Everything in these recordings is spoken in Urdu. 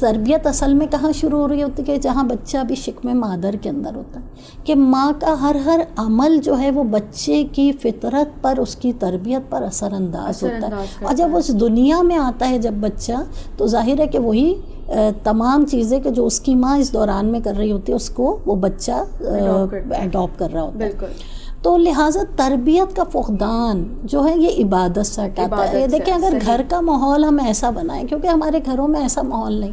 تربیت اصل میں کہاں شروع ہو رہی ہوتی ہے کہ جہاں بچہ بھی شکم مادر کے اندر ہوتا ہے، کہ ماں کا ہر عمل جو ہے وہ بچے کی فطرت پر، اس کی تربیت پر اثر انداز ہوتا ہے. اور جب اس دنیا میں آتا ہے جب بچہ، تو ظاہر ہے کہ وہی تمام چیزیں کہ جو اس کی ماں اس دوران میں کر رہی ہوتی ہے اس کو وہ بچہ اڈاپٹ کر رہا ہوتا ہے. بالکل. تو لہٰذا تربیت کا فقدان جو ہے یہ عبادت سے ہٹاتا ہے. دیکھیں اگر گھر کا ماحول ہم ایسا بنائیں، کیونکہ ہمارے گھروں میں ایسا ماحول نہیں،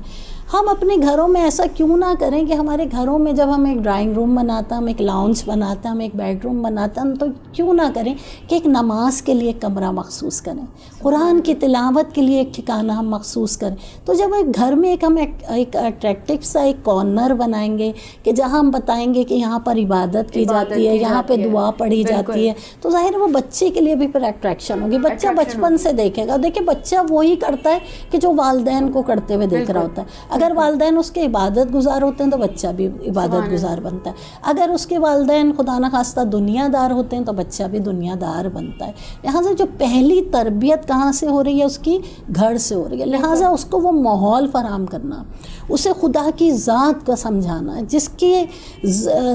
ہم اپنے گھروں میں ایسا کیوں نہ کریں کہ ہمارے گھروں میں جب ہم ایک ڈرائنگ روم بناتے ہیں، ہم ایک لاؤنج بناتے ہیں، ہم ایک بیڈ روم بناتے ہیں، تو کیوں نہ کریں کہ ایک نماز کے لیے ایک کمرہ مخصوص کریں، قرآن کی تلاوت کے لیے ایک ٹھکانہ ہم مخصوص کریں. تو جب ایک گھر میں ہم ایک اٹریکٹیو سا ایک کارنر بنائیں گے کہ جہاں ہم بتائیں گے کہ یہاں پر عبادت کی جاتی ہے، یہاں پہ دعا پڑھی جاتی ہے، تو ظاہر ہے وہ بچے کے لیے بھی پھر اٹریکشن ہوگی. بچہ بچپن سے دیکھے گا. دیکھیں بچہ وہی کرتا ہے کہ جو والدین کو کرتے ہوئے دیکھ رہا ہوتا ہے. اگر والدین اس کے عبادت گزار ہوتے ہیں تو بچہ بھی عبادت گزار بنتا ہے. اگر اس کے والدین خدا نہ خواستہ دنیا دار ہوتے ہیں تو بچہ بھی دنیا دار بنتا ہے. لہٰذا جو پہلی تربیت کہاں سے ہو رہی ہے، اس کی گھر سے ہو رہی ہے. لہٰذا اس کو وہ ماحول فراہم کرنا، اسے خدا کی ذات کا سمجھانا، جس کی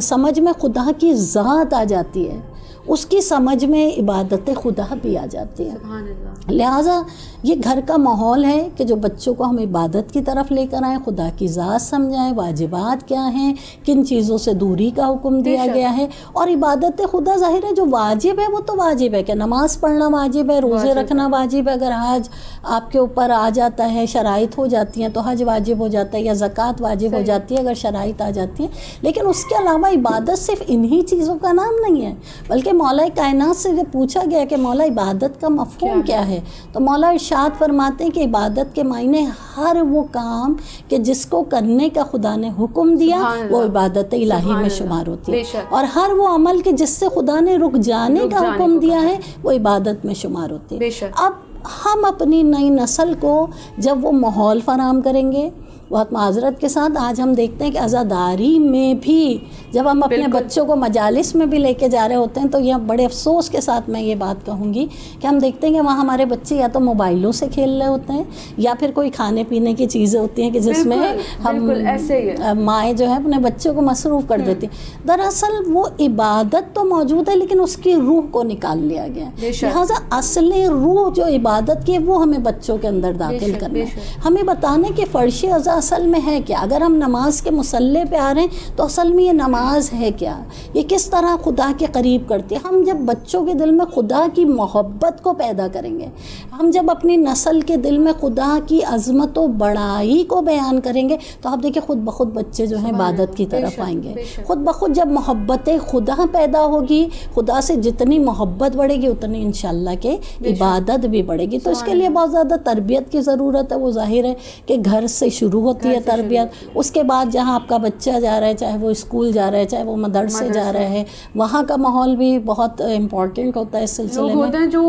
سمجھ میں خدا کی ذات آ جاتی ہے اس کی سمجھ میں عبادت خدا بھی آ جاتی ہے. لہٰذا یہ گھر کا ماحول ہے کہ جو بچوں کو ہم عبادت کی طرف لے کر آئیں، خدا کی ذات سمجھائیں، واجبات کیا ہیں، کن چیزوں سے دوری کا حکم دیا گیا ہے. اور عبادت خدا ظاہر ہے جو واجب ہے وہ تو واجب ہے کہ نماز پڑھنا واجب ہے، روزے رکھنا واجب ہے. اگر حج آپ کے اوپر آ جاتا ہے، شرائط ہو جاتی ہیں تو حج واجب ہو جاتا ہے، یا زکوٰۃ واجب ہو جاتی ہے اگر شرائط آ جاتی ہیں. لیکن اس کے علاوہ عبادت صرف انہی چیزوں کا نام نہیں ہے، بلکہ مولا کائنات سے جب پوچھا گیا کہ مولا عبادت کا مفہوم کیا ہے، تو مولا ارشاد فرماتے ہیں کہ عبادت کے معنی ہر وہ کام کہ جس کو کرنے کا خدا نے حکم دیا وہ عبادت الہی میں شمار ہوتی ہے، اور ہر وہ عمل کہ جس سے خدا نے رک جانے کا حکم دیا ہے وہ عبادت میں شمار ہوتی ہے. اب ہم اپنی نئی نسل کو جب وہ ماحول فراہم کریں گے، بہت معذرت کے ساتھ آج ہم دیکھتے ہیں کہ عزاداری میں بھی جب ہم اپنے بچوں کو مجالس میں بھی لے کے جا رہے ہوتے ہیں تو یہ بڑے افسوس کے ساتھ میں یہ بات کہوں گی کہ ہم دیکھتے ہیں کہ وہاں ہمارے بچے یا تو موبائلوں سے کھیل رہے ہوتے ہیں یا پھر کوئی کھانے پینے کی چیزیں ہوتی ہیں کہ جس میں ہم مائیں جو ہے اپنے بچوں کو مصروف کر دیتی ہیں. دراصل وہ عبادت تو موجود ہے لیکن اس کی روح کو نکال لیا گیا ہے. لہٰذا اصل روح جو عبادت کی ہے وہ ہمیں بچوں کے اندر داخل کرنا ہے. ہمیں بتانے کہ فرش اعضاء اصل میں ہے کیا. اگر ہم نماز کے مصلی پہ آ رہے ہیں تو اصل میں یہ نماز ہے کیا، یہ کس طرح خدا کے قریب کرتی ہے. ہم جب بچوں کے دل میں خدا کی محبت کو پیدا کریں گے، ہم جب اپنی نسل کے دل میں خدا کی عظمت و بڑائی کو بیان کریں گے تو آپ دیکھیں خود بخود بچے جو ہیں عبادت کی طرف آئیں گے. خود بخود جب محبت خدا پیدا ہوگی، خدا سے جتنی محبت بڑھے گی اتنی انشاءاللہ کہ عبادت بھی بڑھے گی. تو اس کے لیے بہت زیادہ تربیت کی ضرورت ہے. وہ ظاہر ہے کہ گھر سے شروع ہوتی ہے تربیت. اس کے بعد جہاں آپ کا بچہ جا رہا ہے، چاہے وہ اسکول جا رہا ہے چاہے وہ مدرسے جا رہا ہے، وہاں کا ماحول بھی بہت امپورٹنٹ ہوتا ہے اس سلسلے میں. ہوتے ہیں جو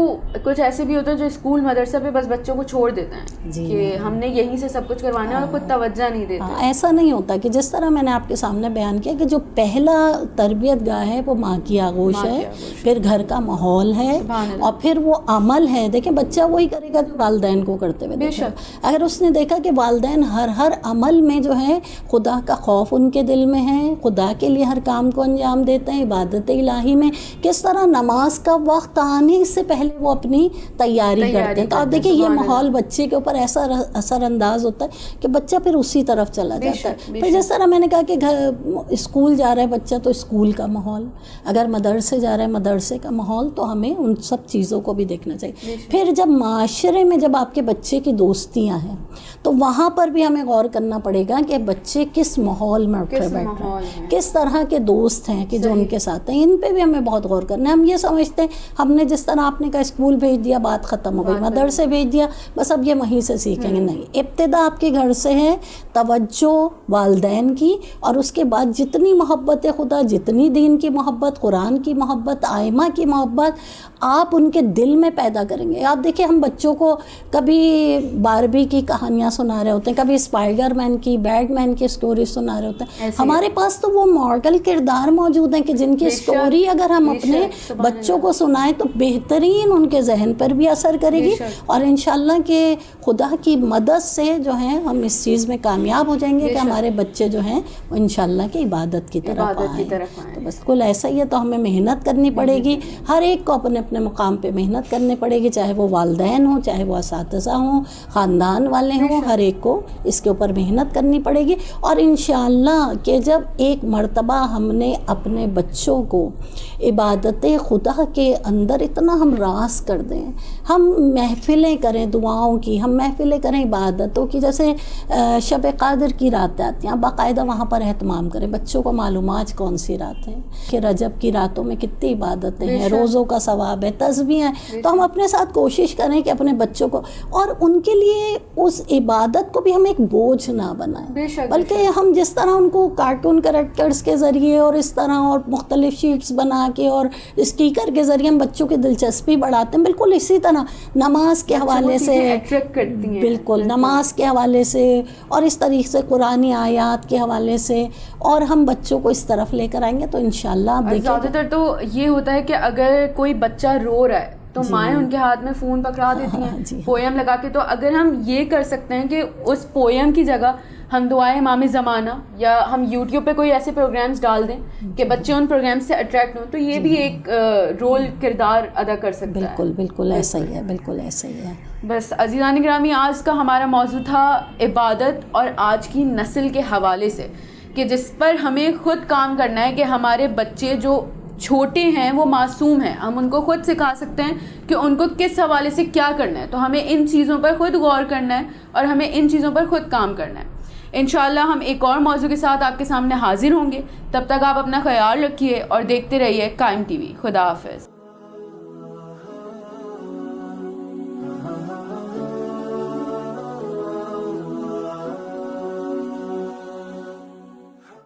کچھ ایسے بھی ہوتے ہیں جو اسکول مدرسے پہ بس بچوں کو چھوڑ دیتے ہیں کہ ہم نے یہیں سے سب کچھ کروانا ہے اور خود توجہ نہیں دیتے. ایسا نہیں ہوتا کہ جس طرح میں نے آپ کے سامنے بیان کیا کہ جو پہلا تربیت گاہ ہے وہ ماں کی آغوش ہے، پھر گھر کا ماحول ہے، اور پھر وہ عمل ہے. دیکھیں بچہ وہی کرے گا جو والدین کو کرتے ہوئے دیکھا. اگر اس نے دیکھا کہ والدین ہر عمل میں جو ہے خدا کا خوف ان کے دل میں ہے، خدا کے لیے ہر کام کو انجام دیتے ہیں، عبادت الہی میں کس طرح نماز کا وقت آنے سے پہلے وہ اپنی تیاری کرتے ہیں، تو آپ دیکھیں یہ ماحول بچے کے اوپر ایسا اثر انداز ہوتا ہے کہ بچہ پھر اسی طرف چلا جاتا ہے. پھر جس طرح میں نے کہا کہ اسکول جا رہا ہے بچہ تو اسکول کا ماحول، اگر مدرسے جا رہا ہے مدرسے کا ماحول، تو ہمیں ان سب چیزوں کو بھی دیکھنا چاہیے. پھر جب معاشرے میں جب آپ کے بچے کی دوستیاں ہیں تو وہاں پر بھی ہمیں غور کرنا پڑے گا کہ بچے کس ماحول میں اٹھ کر بیٹھ رہے ہیں، کس طرح کے دوست ہیں کہ جو ان کے ساتھ ہیں. ان پہ بھی ہمیں بہت غور کرنا ہے. ہم یہ سمجھتے ہیں ہم نے جس طرح آپ نے کہا اسکول بھیج دیا بات ختم ہو گئی، مدرسے بھیج دیا بس اب یہ وہیں سے سیکھیں گے. نہیں، ابتدا آپ کے گھر سے ہے، توجہ والدین کی، اور اس کے بعد جتنی محبت خدا، جتنی دین کی محبت، قرآن کی محبت، آئمہ کی محبت آپ ان کے دل میں پیدا کریں گے. آپ دیکھیں ہم بچوں کو کبھی باربی کی کہانیاں سنا رہے ہوتے ہیں، کبھی اسپائڈر ٹائیگر مین کی, بیڈ مین کی اسٹوری سنا رہے ہوتے ہیں. ایسے ہمارے پاس تو وہ ماڈل کردار موجود ہیں کہ جن کی اسٹوری اگر ہم اپنے بچوں کو سنائیں تو بہترین ان کے ذہن پر بھی اثر کرے گی, اور انشاءاللہ کہ خدا کی مدد سے جو ہیں ہم اس چیز میں کامیاب ہو جائیں گے کہ ہمارے بچے جو ہیں وہ انشاءاللہ کہ عبادت کی طرف آئیں. تو بس کل ایسا ہی ہے. تو ہمیں محنت کرنی پڑے گی, ہر ایک کو اپنے اپنے مقام پہ محنت کرنی پڑے گی, چاہے وہ والدین ہوں, چاہے وہ اساتذہ ہوں, خاندان والے ہوں, ہر ایک کو اس کے اوپر محنت کرنی پڑے گی. اور انشاءاللہ کہ جب ایک مرتبہ ہم نے اپنے بچوں کو عبادت خدا کے اندر اتنا ہم راس کر دیں, ہم محفلیں کریں دعاؤں کی, ہم محفلیں کریں عبادتوں کی, جیسے شب قادر کی راتیں آتی ہیں, باقاعدہ وہاں پر اہتمام کریں, بچوں کو معلومات کون سی راتیں کہ رجب کی راتوں میں کتنی عبادتیں ہیں, روزوں کا ثواب ہے, تسبیح ہیں. تو ہم اپنے ساتھ کوشش کریں کہ اپنے بچوں کو, اور ان کے لیے اس عبادت کو بھی ہم ایک بوجھ نہ بنائیں, بلکہ ہم جس طرح ان کو کارٹون کریکٹرز کے ذریعے اور اس طرح اور مختلف شیٹس بنا کے اور اسٹیکر کے ذریعے ہم بچوں کی دلچسپی بڑھاتے ہیں, بالکل اسی طرح نماز کے حوالے سے, بالکل نماز کے حوالے سے, اور اس طریقے سے قرآنی آیات کے حوالے سے, اور ہم بچوں کو اس طرف لے کر آئیں گے تو انشاءاللہ آپ دیکھیں. زیادہ تر تو یہ ہوتا ہے کہ اگر کوئی بچہ رو رہا ہے تو مائیں ان کے ہاتھ میں فون پکڑا دیتی ہیں پویم لگا کے. تو اگر ہم یہ کر سکتے ہیں کہ اس پویم کی جگہ ہم دعائے امام زمانہ یا ہم یوٹیوب پہ کوئی ایسے پروگرامز ڈال دیں کہ بچے ان پروگرامز سے اٹریکٹ ہوں, تو یہ بھی ایک رول کردار ادا کر سکتا ہے. بالکل بالکل ایسا ہی ہے, بالکل ایسا ہی ہے. بس عزیزان گرامی, آج کا ہمارا موضوع تھا عبادت اور آج کی نسل کے حوالے سے, کہ جس پر ہمیں خود کام کرنا ہے کہ ہمارے بچے جو چھوٹے ہیں وہ معصوم ہیں, ہم ان کو خود سکھا سکتے ہیں کہ ان کو کس حوالے سے کیا کرنا ہے. تو ہمیں ان چیزوں پر خود غور کرنا ہے اور ہمیں ان چیزوں پر خود کام کرنا ہے. انشاءاللہ ہم ایک اور موضوع کے ساتھ آپ کے سامنے حاضر ہوں گے. تب تک آپ اپنا خیال رکھیے اور دیکھتے رہیے قائم ٹی وی. خدا حافظ.